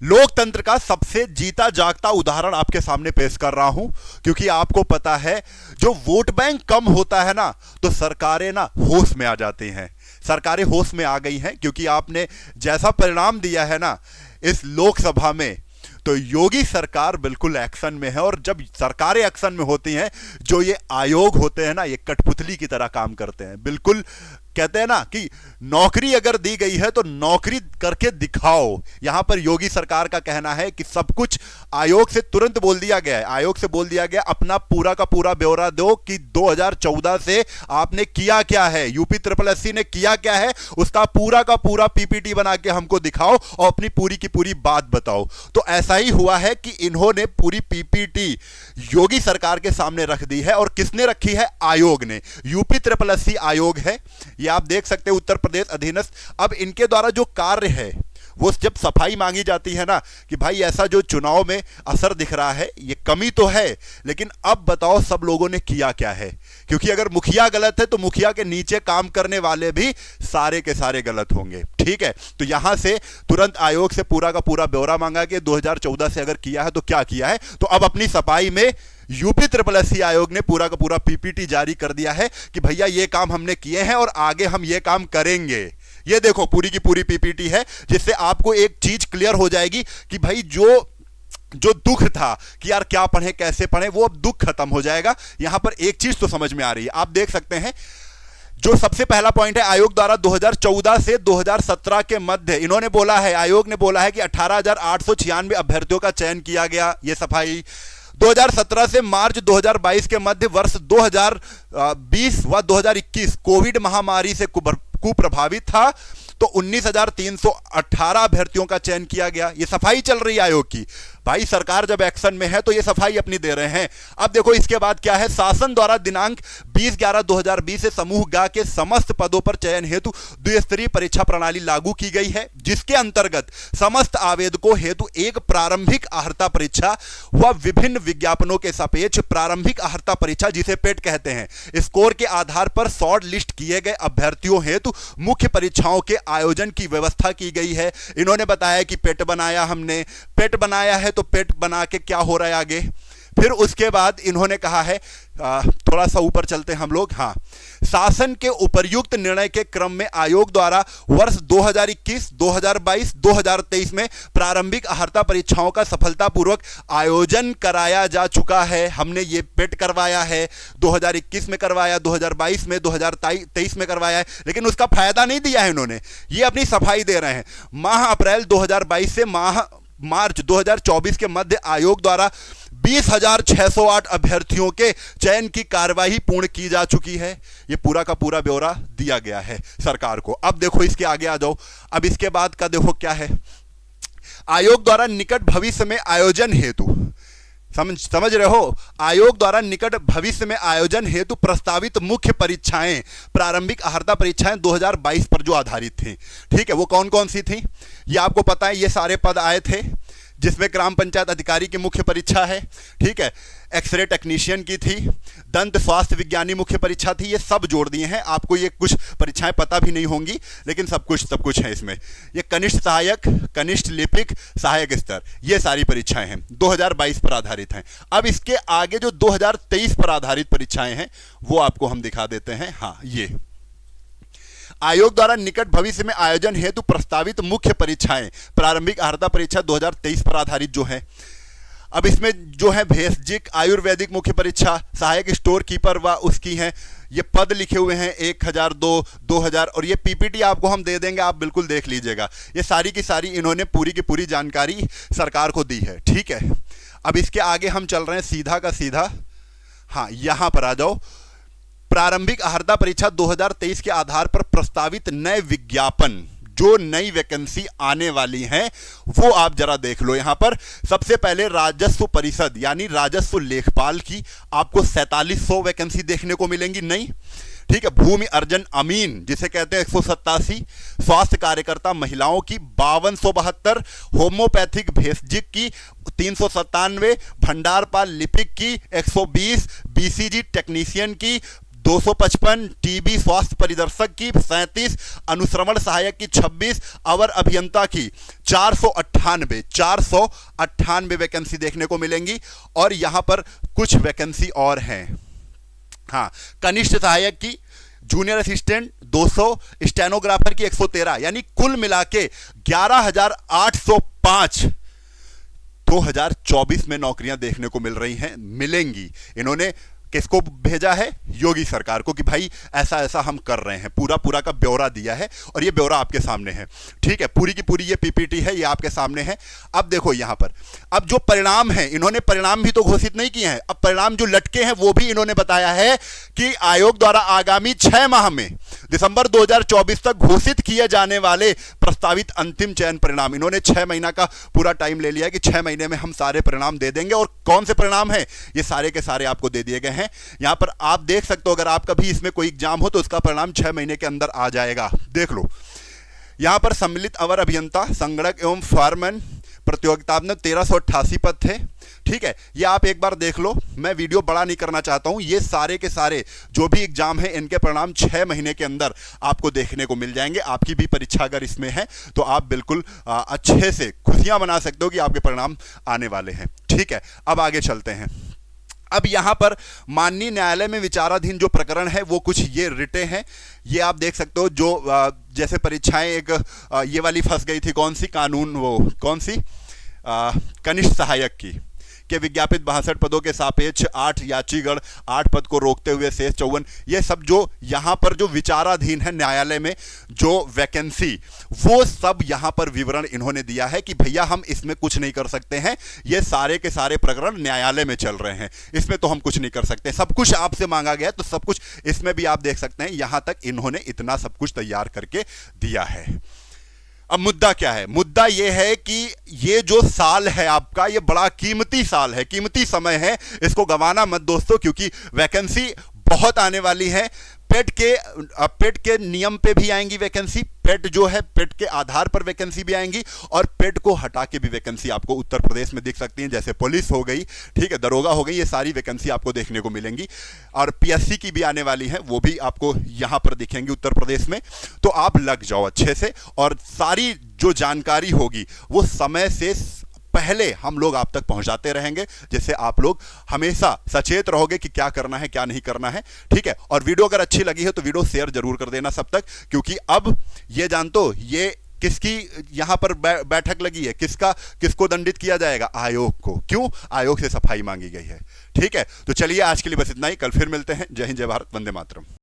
लोकतंत्र का सबसे जीता जागता उदाहरण आपके सामने पेश कर रहा हूं, क्योंकि आपको पता है जो वोट बैंक कम होता है ना, तो सरकारें ना होश में आ जाती हैं। सरकारें होश में आ गई हैं क्योंकि आपने जैसा परिणाम दिया है ना इस लोकसभा में, तो योगी सरकार बिल्कुल एक्शन में है। और जब सरकारें एक्शन में होती हैं, जो ये आयोग होते हैं ना, ये कठपुतली की तरह काम करते हैं। बिल्कुल कहते हैं ना कि नौकरी अगर दी गई है तो नौकरी करके दिखाओ। यहां पर योगी सरकार का कहना है कि सब कुछ आयोग से तुरंत बोल दिया गया है। आयोग से बोल दिया गया अपना पूरा का पूरा ब्यौरा दो कि 2014 से आपने किया क्या है, यूपी SSS ने किया क्या है, उसका पूरा का पूरा पीपीटी बना के हमको दिखाओ और अपनी पूरी की पूरी बात बताओ। तो ऐसा ही हुआ है कि इन्होंने पूरी पीपीटी योगी सरकार के सामने रख दी है। और किसने रखी है? आयोग ने। यूपी SSS आयोग है, ये आप देख सकते हैं, उत्तर प्रदेश अधीनस्थ। अब इनके द्वारा जो कार्य है, वो जब सफाई मांगी जाती है ना कि भाई ऐसा जो चुनाव में असर दिख रहा है, ये कमी तो है, लेकिन अब बताओ सब लोगों ने किया क्या है। क्योंकि अगर मुखिया गलत है तो मुखिया के नीचे काम करने वाले भी सारे के सारे गलत होंगे। ठीक है, तो यहां से तुरंत आयोग से पूरा का पूरा ब्यौरा मांगा कि 2014 से अगर किया है तो क्या किया है। तो अब अपनी सफाई में यूपी SSS आयोग ने पूरा का पूरा पीपीटी जारी कर दिया है कि भैया ये काम हमने किए हैं और आगे हम ये काम करेंगे। ये देखो पूरी की पूरी पीपीटी है, जिससे आपको एक चीज क्लियर हो जाएगी कि भाई जो दुख था कि यार क्या पढ़े कैसे पढ़े, वो अब दुख खत्म हो जाएगा। यहां पर एक चीज तो समझ में आ रही है, आप देख सकते हैं। जो सबसे पहला पॉइंट है, आयोग द्वारा 2014 से 2017 के मध्य इन्होंने बोला है, आयोग ने बोला है कि 18,896 अभ्यर्थियों का चयन किया गया। ये सफाई 2017 से मार्च 2022 के मध्य वर्ष 2020 व 2021 कोविड महामारी से कुप्रभावित था, तो 19,318 अभ्यर्थियों का चयन किया गया। ये सफाई चल रही है आयोग की। भाई सरकार जब एक्शन में है तो ये सफाई अपनी दे रहे हैं। अब देखो इसके बाद क्या है, शासन द्वारा दिनांक 20/11/2020 से समूह ग के समस्त पदों पर चयन हेतु द्विस्तरीय परीक्षा प्रणाली लागू की गई है, जिसके अंतर्गत समस्त आवेदकों हेतु एक प्रारंभिक अर्हता परीक्षा व विभिन्न विज्ञापनों के सापेक्ष प्रारंभिक अर्हता परीक्षा, जिसे पेट कहते हैं, स्कोर के आधार पर शॉर्ट लिस्ट किए गए अभ्यर्थियों हेतु मुख्य परीक्षाओं के आयोजन की व्यवस्था की गई है। इन्होंने बताया कि पेट बनाया, हमने पेट बनाया है, तो पेट बना के क्या हो रहा है आगे। फिर उसके बाद इन्होंने कहा है, थोड़ा सा ऊपर चलते हैं हम लोग। हाँ, शासन के उपर्युक्त निर्णय के क्रम में आयोग द्वारा वर्ष 2021, 2022, 2023 में प्रारंभिक अर्हता परीक्षाओं का सफलतापूर्वक आयोजन कराया जा चुका है। हमने ये पेट करवाया है, 2021 में करवाया, 2022 में, 2023 में करवाया है, लेकिन उसका फायदा नहीं दिया है इन्होंने। ये अपनी सफाई दे रहे हैं। माह अप्रैल 2022 से मार्च 2024 के मध्य आयोग द्वारा 20,608 अभ्यर्थियों के चयन की कार्यवाही पूर्ण की जा चुकी है। ये पूरा का पूरा ब्यौरा दिया गया है सरकार को। अब देखो इसके आगे आ जाओ। अब इसके बाद का देखो क्या है, आयोग द्वारा निकट भविष्य में आयोजन हेतु, समझ रहे हो, आयोग द्वारा निकट भविष्य में आयोजन हेतु प्रस्तावित मुख्य परीक्षाएं, प्रारंभिक अर्हता परीक्षाएं 2022 पर जो आधारित थी। ठीक है, वो कौन कौन सी थी ये आपको पता है। ये सारे पद आए थे, जिसमें ग्राम पंचायत अधिकारी की मुख्य परीक्षा है, ठीक है, एक्सरे टेक्नीशियन की थी, दंत स्वास्थ्य विज्ञानी मुख्य परीक्षा थी। ये सब जोड़ दिए हैं। आपको ये कुछ परीक्षाएं पता भी नहीं होंगी, लेकिन सब कुछ है इसमें। ये कनिष्ठ सहायक, कनिष्ठ लिपिक, सहायक स्तर, ये सारी परीक्षाएं हैं, 2022 पर आधारित हैं। अब इसके आगे जो 2023 पर आधारित परीक्षाएं हैं वो आपको हम दिखा देते हैं। हाँ, ये आयोग द्वारा निकट भविष्य में आयोजन हेतु प्रस्तावित मुख्य परीक्षाएं, प्रारंभिक अर्हता परीक्षा 2023 पर आधारित जो है। अब इसमें जो है भेषजिक, आयुर्वेदिक मुख्य परीक्षा, सहायक स्टोर कीपर व उसकी हैं। ये पद लिखे हुए हैं 1002, 2000, और ये पीपीटी आपको हम दे देंगे, आप बिल्कुल देख लीजिएगा। ये सारी की सारी इन्होंने पूरी की पूरी जानकारी सरकार को दी है। ठीक है, अब इसके आगे हम चल रहे हैं सीधा का सीधा। हाँ, यहाँ पर आ जाओ। प्रारंभिक अर्हता परीक्षा 2023 के आधार पर प्रस्तावित नए विज्ञापन, जो नई वैकेंसी आने वाली हैं वो आप जरा देख लो। यहां पर सबसे पहले राजस्व परिषद यानी राजस्व लेखपाल की आपको 4700 वैकेंसी देखने को मिलेंगी नई। ठीक है, भूमि अर्जन अमीन जिसे कहते हैं 187, स्वास्थ्य कार्यकर्ता महिलाओं की 5272, होम्योपैथिक भेषजिक की 397, भंडारपाल लिपिक की 120, बीसीजी टेक्नीशियन की 255, टीबी स्वास्थ्य परिदर्शक की 37, अनुश्रवण सहायक की 26, अवर अभियंता की 498 वैकेंसी देखने को मिलेंगी। और यहां पर कुछ वैकेंसी और हैं। हाँ, कनिष्ठ सहायक की, जूनियर असिस्टेंट 200, स्टेनोग्राफर की 113, यानी कुल मिला के 11,805 2024 में नौकरियां देखने को मिल रही हैं, मिलेंगी। इन्होंने किसको भेजा है? योगी सरकार को, कि भाई ऐसा ऐसा हम कर रहे हैं। पूरा का ब्यौरा दिया है और ये ब्यौरा आपके सामने है। ठीक है, पूरी की पूरी ये पीपीटी है, ये आपके सामने है। अब देखो यहां पर, अब जो परिणाम है, इन्होंने परिणाम भी तो घोषित नहीं किए हैं। अब परिणाम जो लटके हैं वो भी इन्होंने बताया है कि आयोग द्वारा आगामी 6 माह में दिसंबर 2024 तक घोषित किए जाने वाले प्रस्तावित अंतिम चयन परिणाम, इन्होंने 6 महीना का पूरा टाइम ले लिया है कि 6 महीने में हम सारे परिणाम दे देंगे। और कौन से परिणाम हैं? ये सारे के सारे आपको दे दिए गए हैं। यहां पर आप देख सकते हो, अगर आपका भी इसमें कोई एग्जाम हो तो उसका परिणाम 6 महीने के अंदर आ जाएगा। देख लो, यहां पर सम्मिलित अवर अभियंता, संगणक एवं फार्मन प्रतियोगिता में 1388 पद थे। ठीक है, ये आप एक बार देख लो, मैं वीडियो बड़ा नहीं करना चाहता हूं। ये सारे के सारे जो भी एग्जाम है, इनके परिणाम 6 महीने के अंदर आपको देखने को मिल जाएंगे। आपकी भी परीक्षा अगर इसमें है तो आप बिल्कुल अच्छे से खुशियां मना सकते हो कि आपके परिणाम आने वाले हैं। ठीक है, अब आगे चलते हैं। अब यहां पर माननीय न्यायालय में विचाराधीन जो प्रकरण है वो कुछ ये रिटे हैं, ये आप देख सकते हो। जो जैसे परीक्षाएं एक ये वाली फंस गई थी, कौन सी कानून, वो कौन सी, कनिष्ठ सहायक की, के विज्ञापित 62 पदों के सापेक्ष 8 याचीगण, 8 पद को रोकते हुए शेष 54। ये सब जो यहां पर जो विचाराधीन है न्यायालय में जो वैकेंसी, वो सब यहां पर विवरण इन्होंने दिया है कि भैया हम इसमें कुछ नहीं कर सकते हैं। ये सारे के सारे प्रकरण न्यायालय में चल रहे हैं, इसमें तो हम कुछ नहीं कर सकते। सब कुछ आपसे मांगा गया है, तो सब कुछ इसमें भी आप देख सकते हैं। यहां तक इन्होंने इतना सब कुछ तैयार करके दिया है। अब मुद्दा क्या है? मुद्दा यह है कि ये जो साल है आपका, ये बड़ा कीमती साल है, कीमती समय है। इसको गंवाना मत दोस्तों, क्योंकि वैकेंसी बहुत आने वाली है। पेट के नियम पे भी आएंगी वैकेंसी, पेट जो है पेट के आधार पर वैकेंसी भी आएंगी, और पेट को हटा के भी वैकेंसी आपको उत्तर प्रदेश में दिख सकती है। जैसे पुलिस हो गई, ठीक है, दरोगा हो गई, ये सारी वैकेंसी आपको देखने को मिलेंगी। और पीएससी की भी आने वाली है, वो भी आपको यहां पर दिखेंगी उत्तर प्रदेश में। तो आप लग जाओ अच्छे से, और सारी जो जानकारी होगी वो समय से पहले हम लोग आप तक पहुंचाते रहेंगे, जिससे आप लोग हमेशा सचेत रहोगे कि क्या करना है क्या नहीं करना है। ठीक है, और वीडियो अगर अच्छी लगी है तो वीडियो शेयर जरूर कर देना सब तक, क्योंकि अब ये जान तो, ये किसकी यहां पर बैठक लगी है, किसको दंडित किया जाएगा? आयोग को। क्यों? आयोग से सफाई मांगी गई है। ठीक है, तो चलिए आज के लिए बस इतना ही। कल फिर मिलते हैं। जय हिंद, जय भारत, वंदे मातरम।